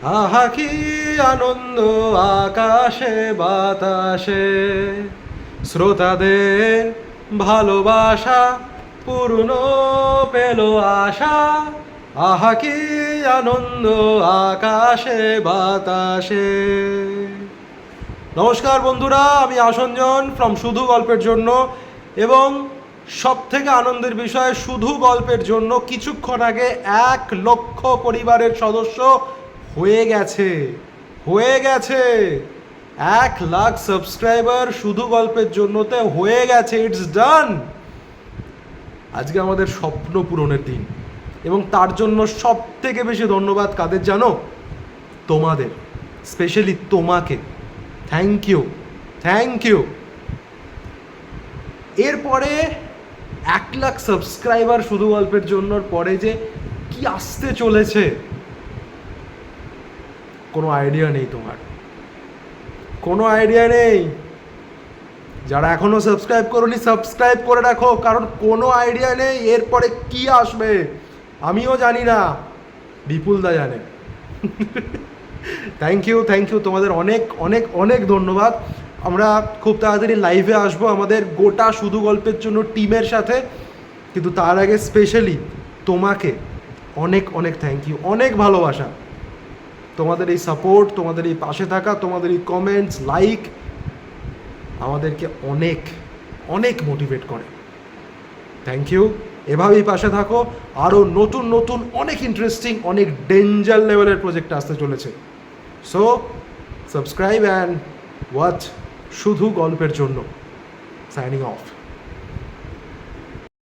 আহা কি আনন্দ আকাশে বাতাসে, শ্রোতাদের ভালোবাসা পূর্ণ পেল আশা। আহা কি আনন্দ আকাশে বাতাসে। নমস্কার বন্ধুরা, আমি আসঞ্জন ফ্রম শুধু গল্পের জন্য। এবং সব থেকে আনন্দের বিষয়, শুধু গল্পের জন্য কিছুক্ষণ আগে 1,00,000 পরিবারের সদস্য হয়ে গেছে। 1,00,000 সাবস্ক্রাইবার শুধু গল্পের জন্যতে হয়ে গেছে। ইটস ডান। আজকে আমাদের স্বপ্ন পূরণের দিন, এবং তার জন্য সব থেকে বেশি ধন্যবাদ কাদের জানো? তোমাদের, স্পেশালি তোমাকে। Thank you. এরপরে 1,00,000 সাবস্ক্রাইবার শুধু গল্পের জন্যর পরে যে কি আসতে চলেছে, কোনো আইডিয়া নেই তোমার, কোনো আইডিয়া নেই। যারা এখনো সাবস্ক্রাইব করোনি, সাবস্ক্রাইব করে রাখো, কারণ কোনো আইডিয়া নেই এরপরে কি আসবে। আমিও জানি না, বিপুলদা জানে। থ্যাংক ইউ তোমাদের অনেক অনেক অনেক ধন্যবাদ। আমরা খুব তাড়াতাড়ি লাইভে আসবো আমাদের গোটা শুধু গল্পের জন্য টিমের সাথে, কিন্তু তার আগে স্পেশালি তোমাকে অনেক অনেক থ্যাংক ইউ, অনেক ভালোবাসা। তোমাদের এই সাপোর্ট, তোমাদের এই পাশে থাকা, তোমাদের এই কমেন্টস, লাইক আমাদেরকে অনেক অনেক মোটিভেট করে। Thank you. এভাবেই পাশে থাকো। আরও নতুন নতুন অনেক ইন্টারেস্টিং, অনেক ডেঞ্জার লেভেলের প্রজেক্ট আসতে চলেছে। সো সাবস্ক্রাইব অ্যান্ড ওয়াচ শুধু গল্পের জন্য। Signing off.